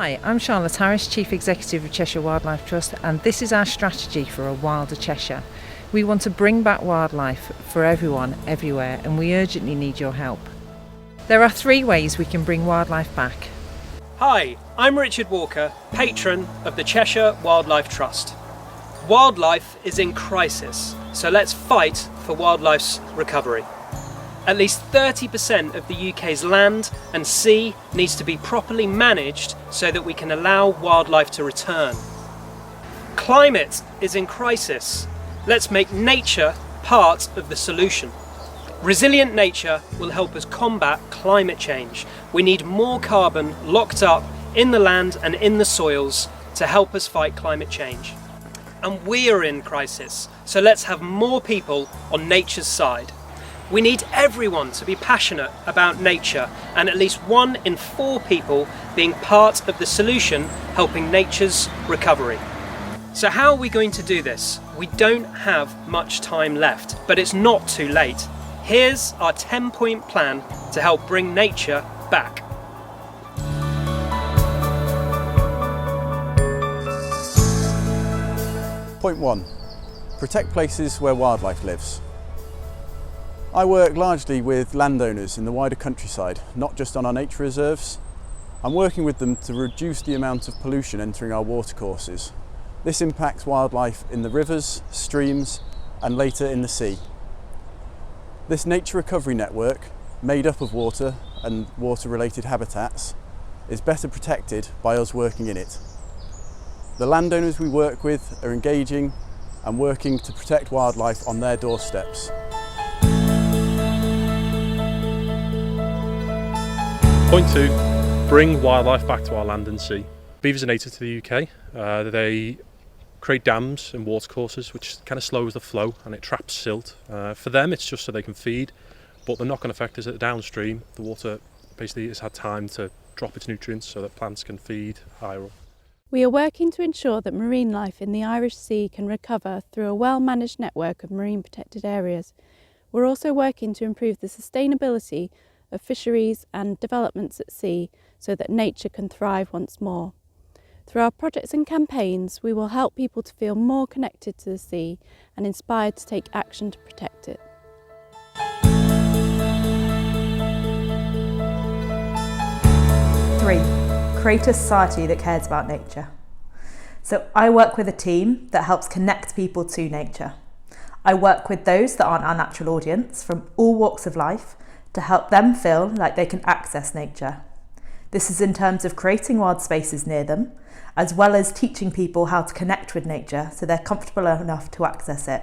Hi, I'm Charlotte Harris, Chief Executive of Cheshire Wildlife Trust, and this is our strategy for a Wilder Cheshire. We want to bring back wildlife for everyone, everywhere, and we urgently need your help. There are 3 ways we can bring wildlife back. Hi, I'm Richard Walker, patron of the Cheshire Wildlife Trust. Wildlife is in crisis, so let's fight for wildlife's recovery. At least 30% of the UK's land and sea needs to be properly managed so that we can allow wildlife to return. Climate is in crisis. Let's make nature part of the solution. Resilient nature will help us combat climate change. We need more carbon locked up in the land and in the soils to help us fight climate change. And we are in crisis, so let's have more people on nature's side. We need everyone to be passionate about nature, and at least 1 in 4 people being part of the solution helping nature's recovery. So how are we going to do this? We don't have much time left, but it's not too late. Here's our 10-point plan to help bring nature back. Point 1. Protect places where wildlife lives. I work largely with landowners in the wider countryside, not just on our nature reserves. I'm working with them to reduce the amount of pollution entering our watercourses. This impacts wildlife in the rivers, streams, and later in the sea. This nature recovery network, made up of water and water-related habitats, is better protected by us working in it. The landowners we work with are engaging and working to protect wildlife on their doorsteps. Point 2, bring wildlife back to our land and sea. Beavers are native to the UK. They create dams and watercourses which kind of slows the flow and it traps silt. For them it's just so they can feed, but the knock-on effect is that downstream the water basically has had time to drop its nutrients so that plants can feed higher up. We are working to ensure that marine life in the Irish Sea can recover through a well-managed network of marine protected areas. We're also working to improve the sustainability of fisheries and developments at sea so that nature can thrive once more. Through our projects and campaigns, we will help people to feel more connected to the sea and inspired to take action to protect it. Three, create a society that cares about nature. So I work with a team that helps connect people to nature. I work with those that aren't our natural audience from all walks of life to help them feel like they can access nature. This is in terms of creating wild spaces near them, as well as teaching people how to connect with nature so they're comfortable enough to access it.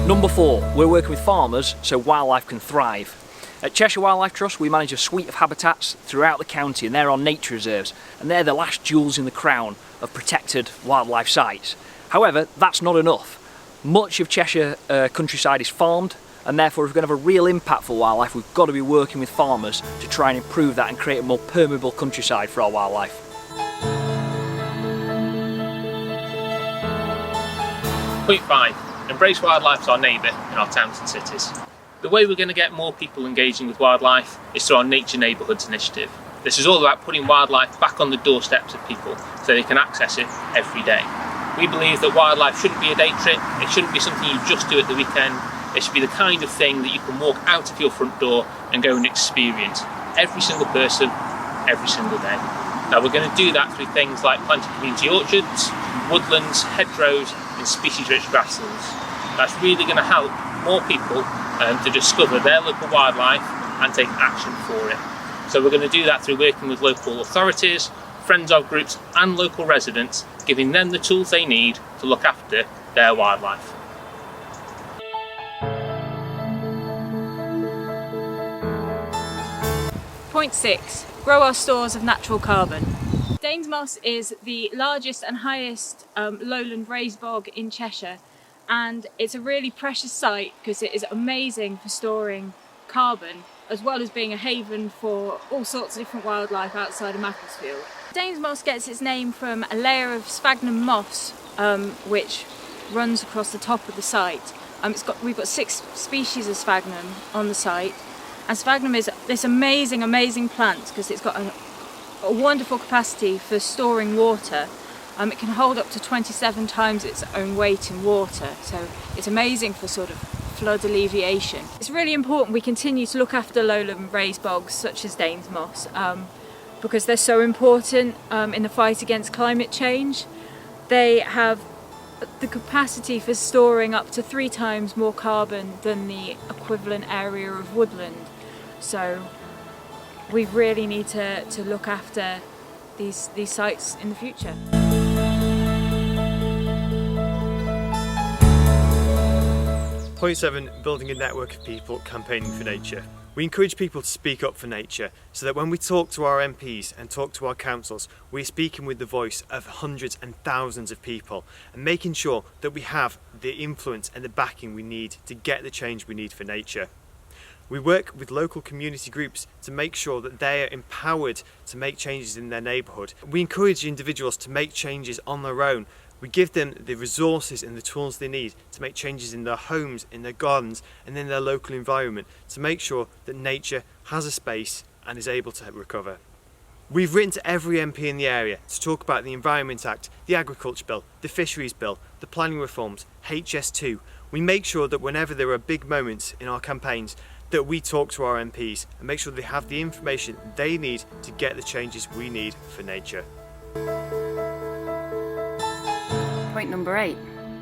Number 4, we're working with farmers so wildlife can thrive. At Cheshire Wildlife Trust we manage a suite of habitats throughout the county, and they're on nature reserves, and they're the last jewels in the crown of protected wildlife sites. However, that's not enough. Much of Cheshire countryside is farmed, and therefore if we're going to have a real impact for wildlife we've got to be working with farmers to try and improve that and create a more permeable countryside for our wildlife. Point 5. Embrace wildlife as our neighbour in our towns and cities. The way we're going to get more people engaging with wildlife is through our Nature Neighbourhoods initiative. This is all about putting wildlife back on the doorsteps of people so they can access it every day. We believe that wildlife shouldn't be a day trip, it shouldn't be something you just do at the weekend, it should be the kind of thing that you can walk out of your front door and go and experience. Every single person, every single day. Now we're going to do that through things like planting community orchards, woodlands, hedgerows and species-rich grasslands. That's really going to help more people to discover their local wildlife and take action for it. So we're going to do that through working with local authorities, friends of groups and local residents, giving them the tools they need to look after their wildlife. Point 6. Grow our stores of natural carbon. Danesmoss is the largest and highest lowland raised bog in Cheshire, and it's a really precious site because it is amazing for storing carbon as well as being a haven for all sorts of different wildlife outside of Macclesfield. Danesmoss gets its name from a layer of sphagnum moss which runs across the top of the site. We've got 6 species of sphagnum on the site, And sphagnum is this amazing plant because it's got a wonderful capacity for storing water. It can hold up to 27 times its own weight in water, so it's amazing for sort of flood alleviation. It's really important we continue to look after lowland raised bogs such as Danes moss because they're so important in the fight against climate change. They have the capacity for storing up to 3 times more carbon than the equivalent area of woodland. So we really need to look after these sites in the future. Point 7, building a network of people campaigning for nature. We encourage people to speak up for nature so that when we talk to our MPs and talk to our councils, we're speaking with the voice of hundreds and thousands of people and making sure that we have the influence and the backing we need to get the change we need for nature. We work with local community groups to make sure that they are empowered to make changes in their neighbourhood. We encourage individuals to make changes on their own. We give them the resources and the tools they need to make changes in their homes, in their gardens and in their local environment to make sure that nature has a space and is able to recover. We've written to every MP in the area to talk about the Environment Act, the Agriculture Bill, the Fisheries Bill, the planning reforms, HS2. We make sure that whenever there are big moments in our campaigns that we talk to our MPs and make sure they have the information they need to get the changes we need for nature. Point number 8,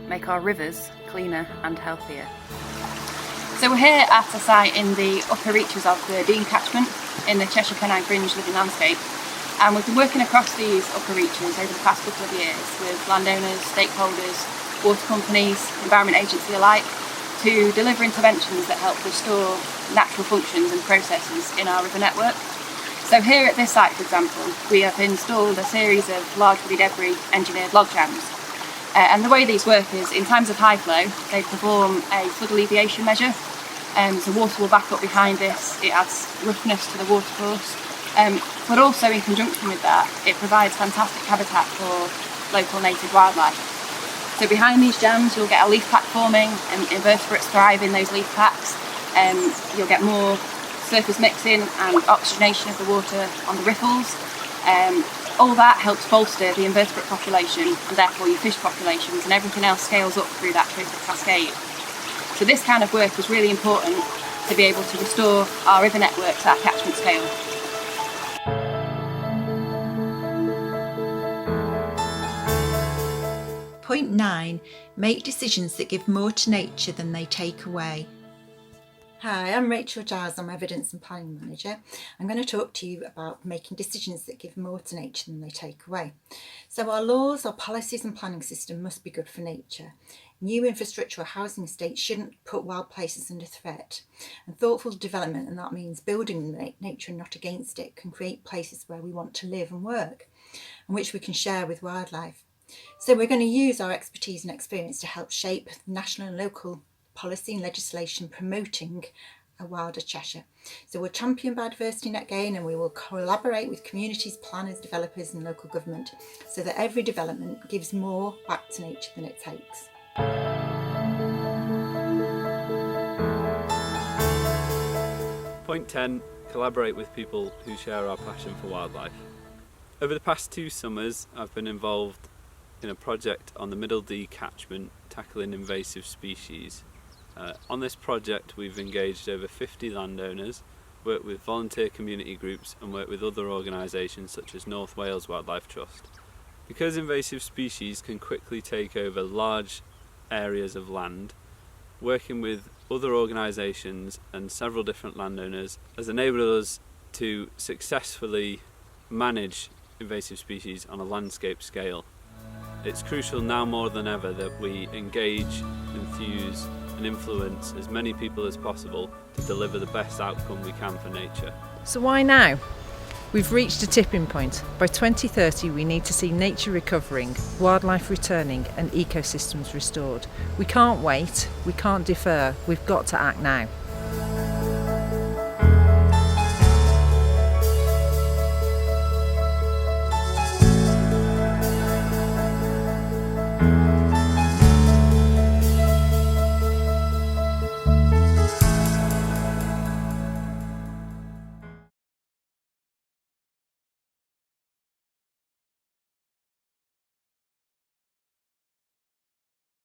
make our rivers cleaner and healthier. So we're here at a site in the upper reaches of the Dean catchment in the Cheshire Pennine Fringe living landscape, and we've been working across these upper reaches over the past couple of years with landowners, stakeholders, water companies, environment agency alike to deliver interventions that help restore natural functions and processes in our river network. So here at this site, for example, we have installed a series of large woody debris engineered log jams. And the way these work is, in times of high flow, they perform a flood alleviation measure. So water will back up behind this, it adds roughness to the watercourse. But also in conjunction with that, it provides fantastic habitat for local native wildlife. So behind these jams, you'll get a leaf pack forming and invertebrates thrive in those leaf packs. You'll get more surface mixing and oxygenation of the water on the riffles. All that helps bolster the invertebrate population and therefore your fish populations, and everything else scales up through that perfect cascade. So this kind of work is really important to be able to restore our river networks at catchment scale. Point 9, make decisions that give more to nature than they take away. Hi, I'm Rachel Giles, I'm Evidence and Planning Manager. I'm going to talk to you about making decisions that give more to nature than they take away. So our laws, our policies and planning system must be good for nature. New infrastructure or housing estates shouldn't put wild places under threat. And thoughtful development, and that means building nature and not against it, can create places where we want to live and work, and which we can share with wildlife. So we're going to use our expertise and experience to help shape national and local policy and legislation promoting a Wilder Cheshire. So we'll champion biodiversity net gain, and we will collaborate with communities, planners, developers and local government so that every development gives more back to nature than it takes. Point 10, collaborate with people who share our passion for wildlife. Over the past 2 summers I've been involved in a project on the Middle Dee catchment tackling invasive species. On this project we've engaged over 50 landowners, worked with volunteer community groups and worked with other organisations such as North Wales Wildlife Trust. Because invasive species can quickly take over large areas of land, working with other organisations and several different landowners has enabled us to successfully manage invasive species on a landscape scale. It's crucial now more than ever that we engage, enthuse and influence as many people as possible to deliver the best outcome we can for nature. So why now? We've reached a tipping point. By 2030 we need to see nature recovering, wildlife returning and ecosystems restored. We can't wait, we can't defer, we've got to act now.